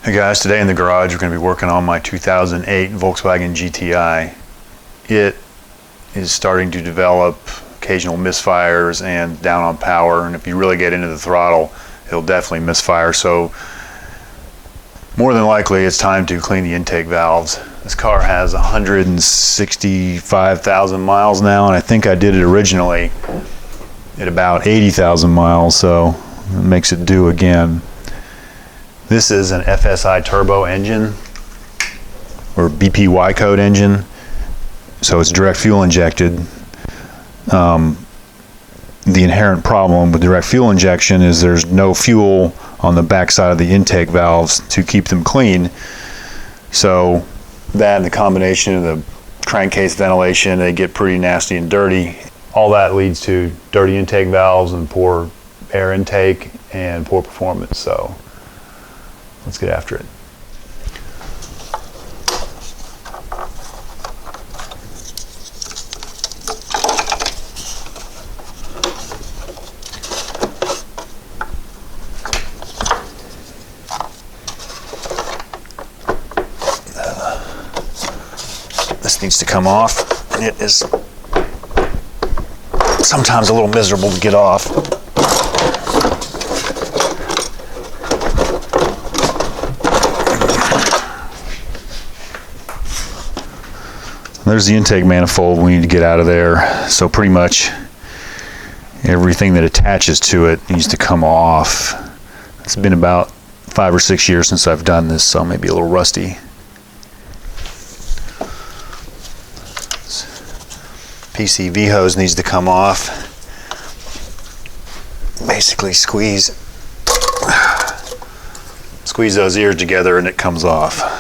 Hey guys, today in the garage we're going to be working on my 2008 Volkswagen GTI. It is starting to develop occasional misfires and down on power, and if you really get into the throttle it'll definitely misfire, so more than likely it's time to clean the intake valves. This car has 165,000 miles now, and I think I did it originally at about 80,000 miles, so it makes it due again. This is an FSI turbo engine, or BPY code engine, so it's direct fuel injected. The inherent problem with direct fuel injection is there's no fuel on the backside of the intake valves to keep them clean. So that and the combination of the crankcase ventilation, they get pretty nasty and dirty. All that leads to dirty intake valves and poor air intake and poor performance. So let's get after it. This needs to come off. It is sometimes a little miserable to get off. There's the intake manifold we need to get out of there. So pretty much everything that attaches to it needs to come off. It's been about 5 or 6 years since I've done this, so maybe a little rusty. PCV hose needs to come off. Basically squeeze those ears together and it comes off.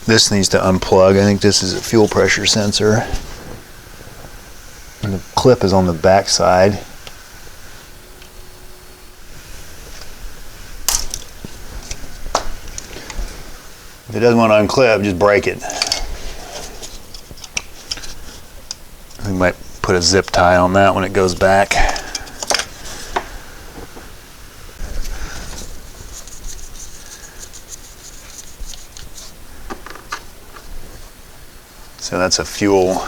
This needs to unplug. I think this is a fuel pressure sensor. And the clip is on the back side. If it doesn't want to unclip, just break it. We might put a zip tie on that when it goes back. So that's a fuel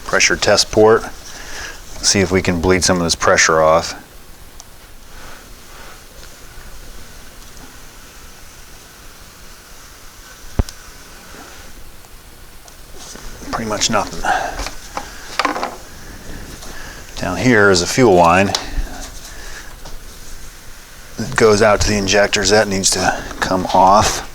pressure test port. Let's see if we can bleed some of this pressure off. Pretty much nothing. Down here is a fuel line that goes out to the injectors. That needs to come off.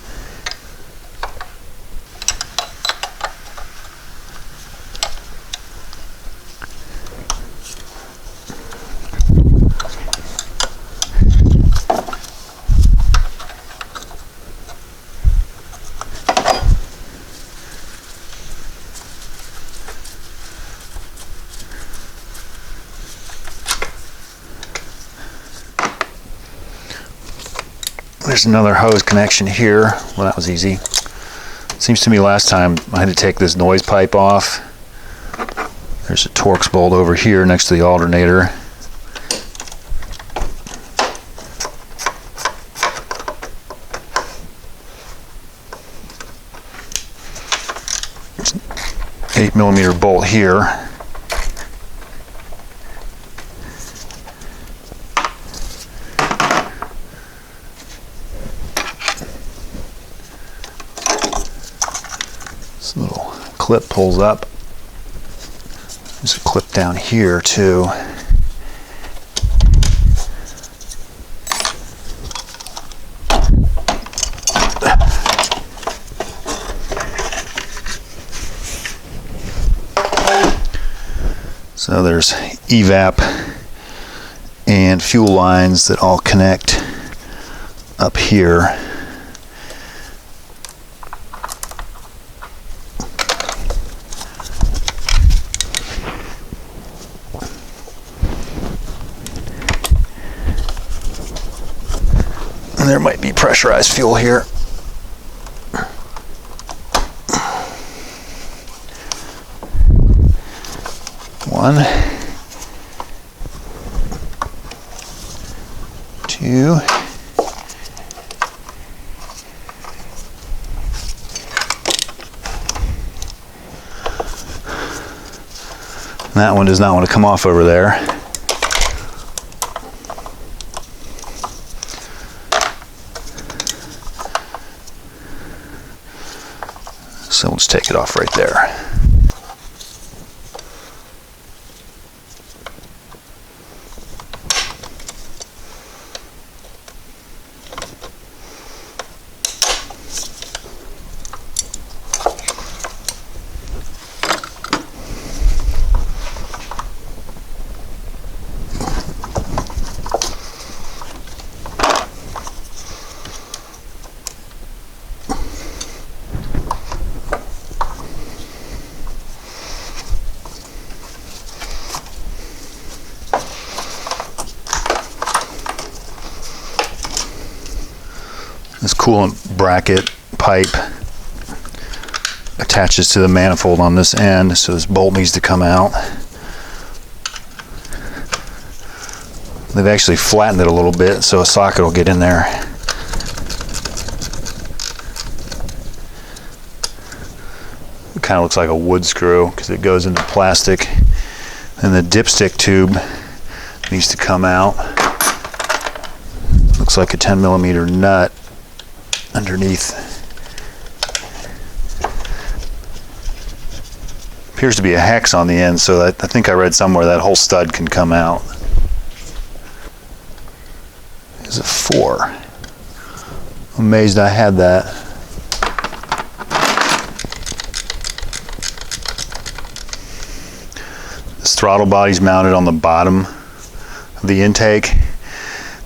There's another hose connection here. Well, that was easy. Seems to me last time I had to take this noise pipe off. There's a Torx bolt over here next to the alternator. There's an 8mm bolt here. This little clip pulls up. There's a clip down here too. So there's evap and fuel lines that all connect up here. And there might be pressurized fuel here. One, two, That one does not want to come off over there. So let's take it off right there. This coolant bracket pipe attaches to the manifold on this end, so this bolt needs to come out. They've actually flattened it a little bit so a socket will get in there. It kind of looks like a wood screw because it goes into plastic. And the dipstick tube needs to come out. Looks like a 10mm nut underneath. Appears to be a hex on the end, so that, I think I read somewhere that whole stud can come out. Is it 4? I'm amazed I had that. This throttle body's mounted on the bottom of the intake.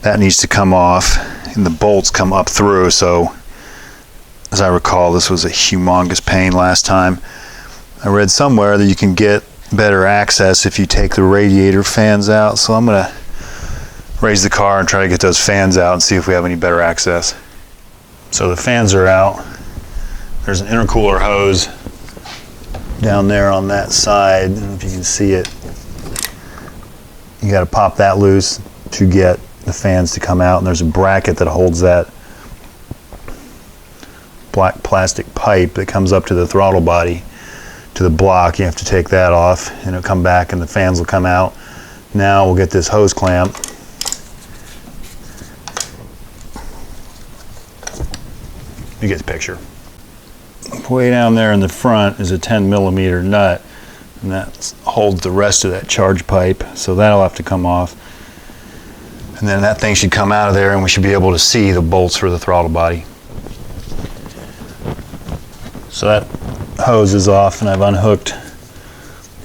That needs to come off, and the bolts come up through, so as I recall, this was a humongous pain last time. I read somewhere that you can get better access if you take the radiator fans out, so I'm going to raise the car and try to get those fans out and see if we have any better access. So the fans are out. There's an intercooler hose down there on that side. I don't know if you can see it. You got to pop that loose to get the fans to come out, and there's a bracket that holds that black plastic pipe that comes up to the throttle body, to the block. You have to take that off and it'll come back and the fans will come out. Now we'll get this hose clamp. You get the picture. Way down there in the front is a 10mm nut, and that holds the rest of that charge pipe, so that'll have to come off. And then that thing should come out of there and we should be able to see the bolts for the throttle body. So that hose is off, and I've unhooked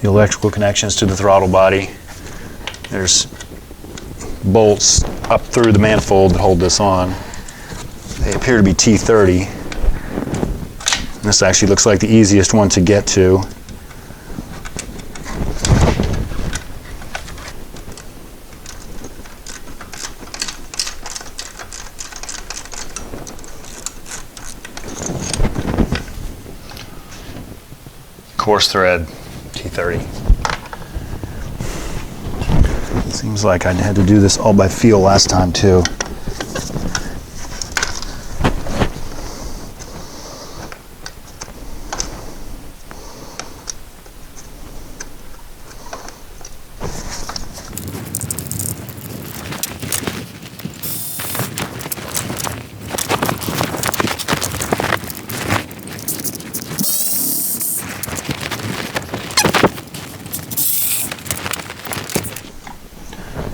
the electrical connections to the throttle body. There's bolts up through the manifold that hold this on. They appear to be T30. This actually looks like the easiest one to get to. Coarse thread, T30. Seems like I had to do this all by feel last time too.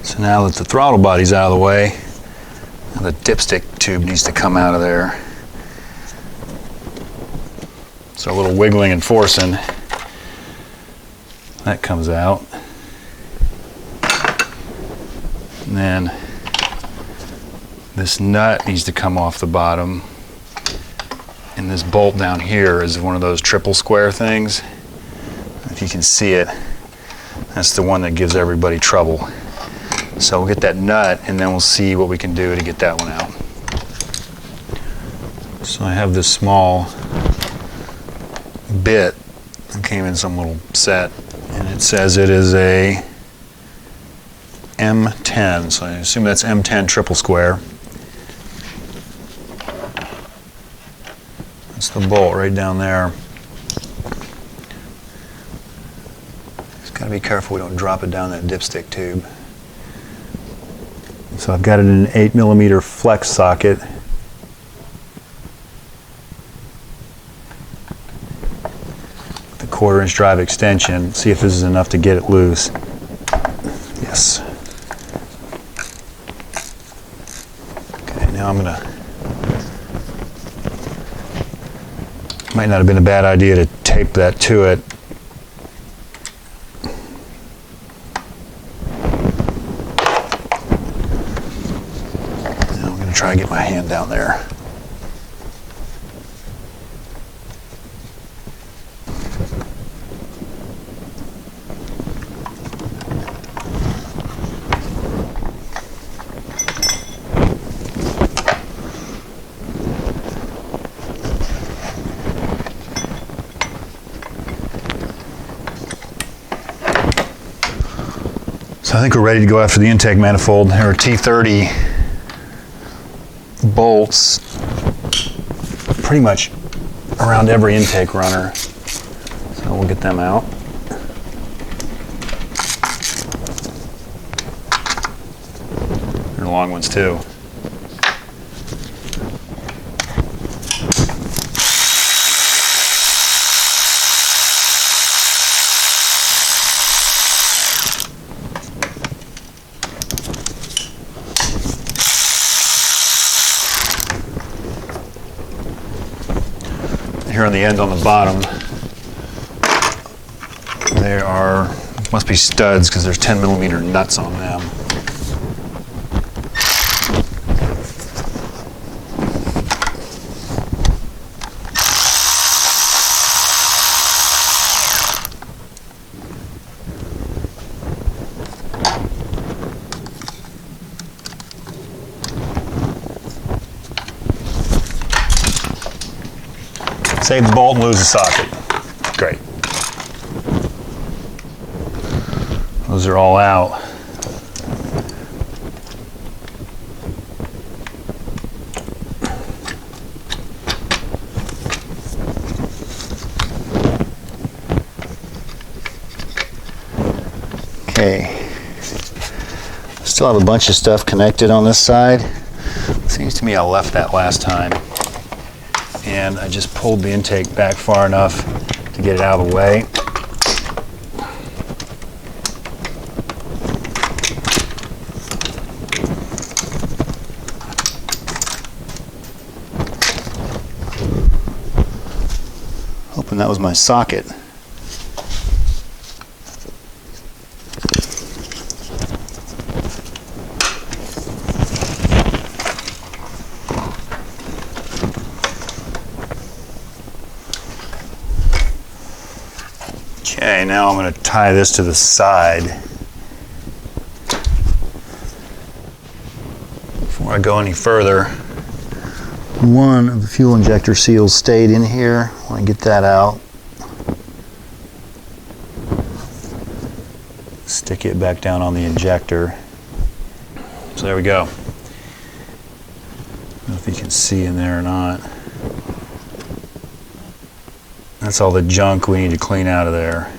So now that the throttle body's out of the way, the dipstick tube needs to come out of there. So a little wiggling and forcing, that comes out. And then this nut needs to come off the bottom. And this bolt down here is one of those triple square things. If you can see it, that's the one that gives everybody trouble. So we'll get that nut and then we'll see what we can do to get that one out. So I have this small bit that came in some little set, and it says it is a M10, so I assume that's M10 triple square. That's the bolt right down there. It's got Gotta be careful we don't drop it down that dipstick tube. So I've got it in an 8mm flex socket. The 1/4" drive extension. See if this is enough to get it loose. Yes. Okay, now I'm gonna. Might not have been a bad idea to tape that to it. Now I'm gonna try to get my hand down there. So I think we're ready to go after the intake manifold. There are T30 bolts pretty much around every intake runner. So we'll get them out. They're long ones too. Here on the end on the bottom, there are, must be studs because there's 10mm nuts on them. Save the bolt and lose the socket. Great. Those are all out. Okay. Still have a bunch of stuff connected on this side. Seems to me I left that last time. And I just pulled the intake back far enough to get it out of the way. Hoping that was my socket. Okay, now I'm going to tie this to the side. Before I go any further, one of the fuel injector seals stayed in here. I want to get that out. Stick it back down on the injector. So there we go. I don't know if you can see in there or not. That's all the junk we need to clean out of there.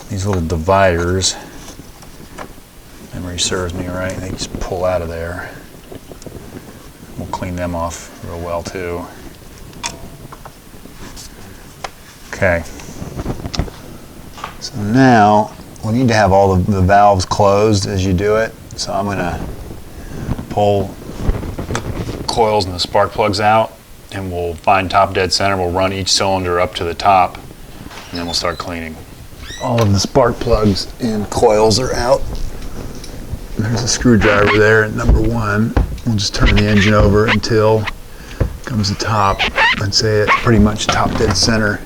These little dividers, memory serves me right, they just pull out of there. We'll clean them off real well too. Okay. So now we need to have all of the valves closed as you do it. So I'm going to pull coils and the spark plugs out, and we'll find top dead center. We'll run each cylinder up to the top, and then we'll start cleaning. All of the spark plugs and coils are out. There's a screwdriver there at number 1. We'll just turn the engine over until it comes to top and say it pretty much top dead center.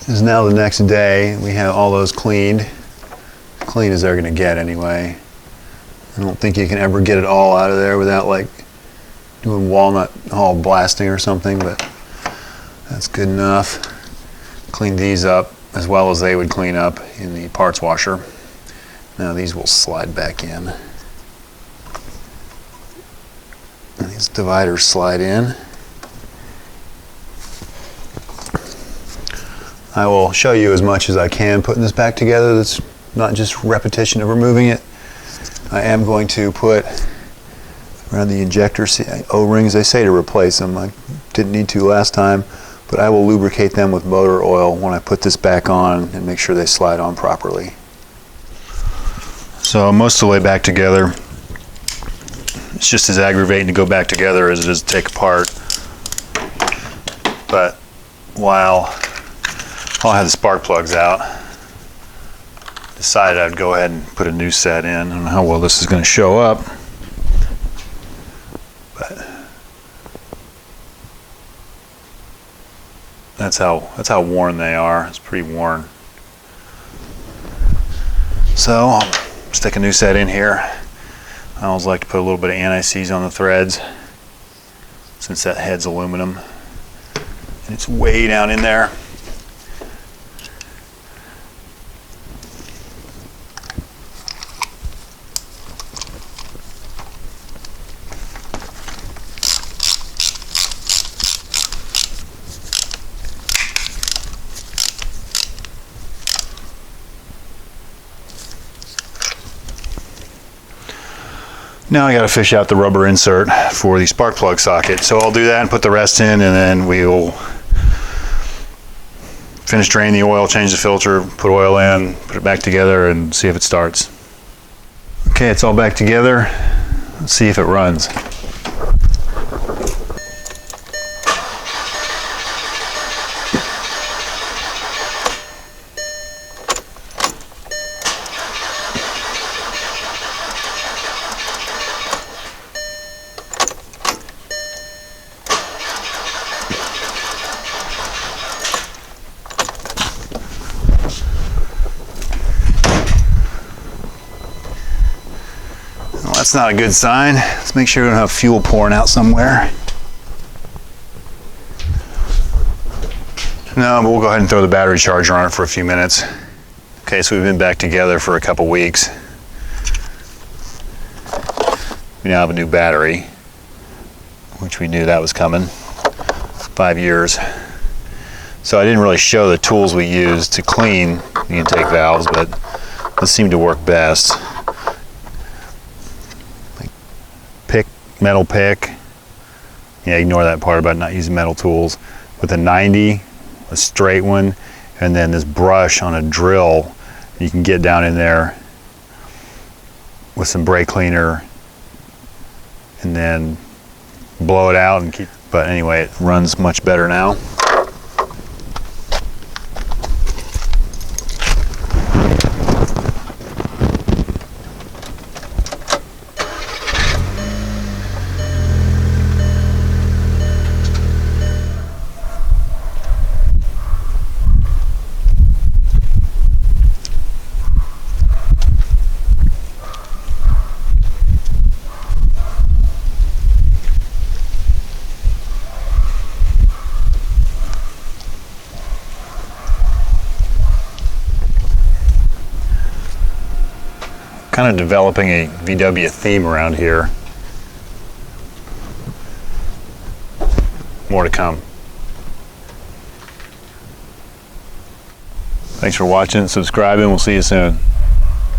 This is now the next day. We have all those cleaned. As clean as they're going to get anyway. I don't think you can ever get it all out of there without like doing walnut hull blasting or something, but that's good enough. Clean these up. as well as they would clean up in the parts washer. Now these will slide back in. And these dividers slide in. I will show you as much as I can putting this back together. That's not just repetition of removing it. I am going to put around the injector O-rings. They say to replace them. I didn't need to last time, but I will lubricate them with motor oil when I put this back on and make sure they slide on properly. So most of the way back together. It's just as aggravating to go back together as it is to take apart. But while I'll have the spark plugs out, decided I'd go ahead and put a new set in. I don't know how well this is going to show up, but that's how worn they are. It's pretty worn. So I'll stick a new set in here. I always like to put a little bit of anti-seize on the threads since that head's aluminum and it's way down in there. Now I got to fish out the rubber insert for the spark plug socket. So I'll do that and put the rest in, and then we'll finish draining the oil, change the filter, put oil in, put it back together, and see if it starts. Okay, it's all back together. Let's see if it runs. That's not a good sign. Let's make sure we don't have fuel pouring out somewhere. No, but we'll go ahead and throw the battery charger on it for a few minutes. Okay, so we've been back together for a couple weeks. We now have a new battery, which we knew that was coming. 5 years. So I didn't really show the tools we used to clean the intake valves, but this seemed to work best. Metal pick. Yeah, ignore that part about not using metal tools. With a 90, a straight one, and then this brush on a drill. You can get down in there with some brake cleaner and then blow it out and keep. But anyway, it runs much better now. Kind of developing a VW theme around here. More to come. Thanks for watching, subscribing, we'll see you soon.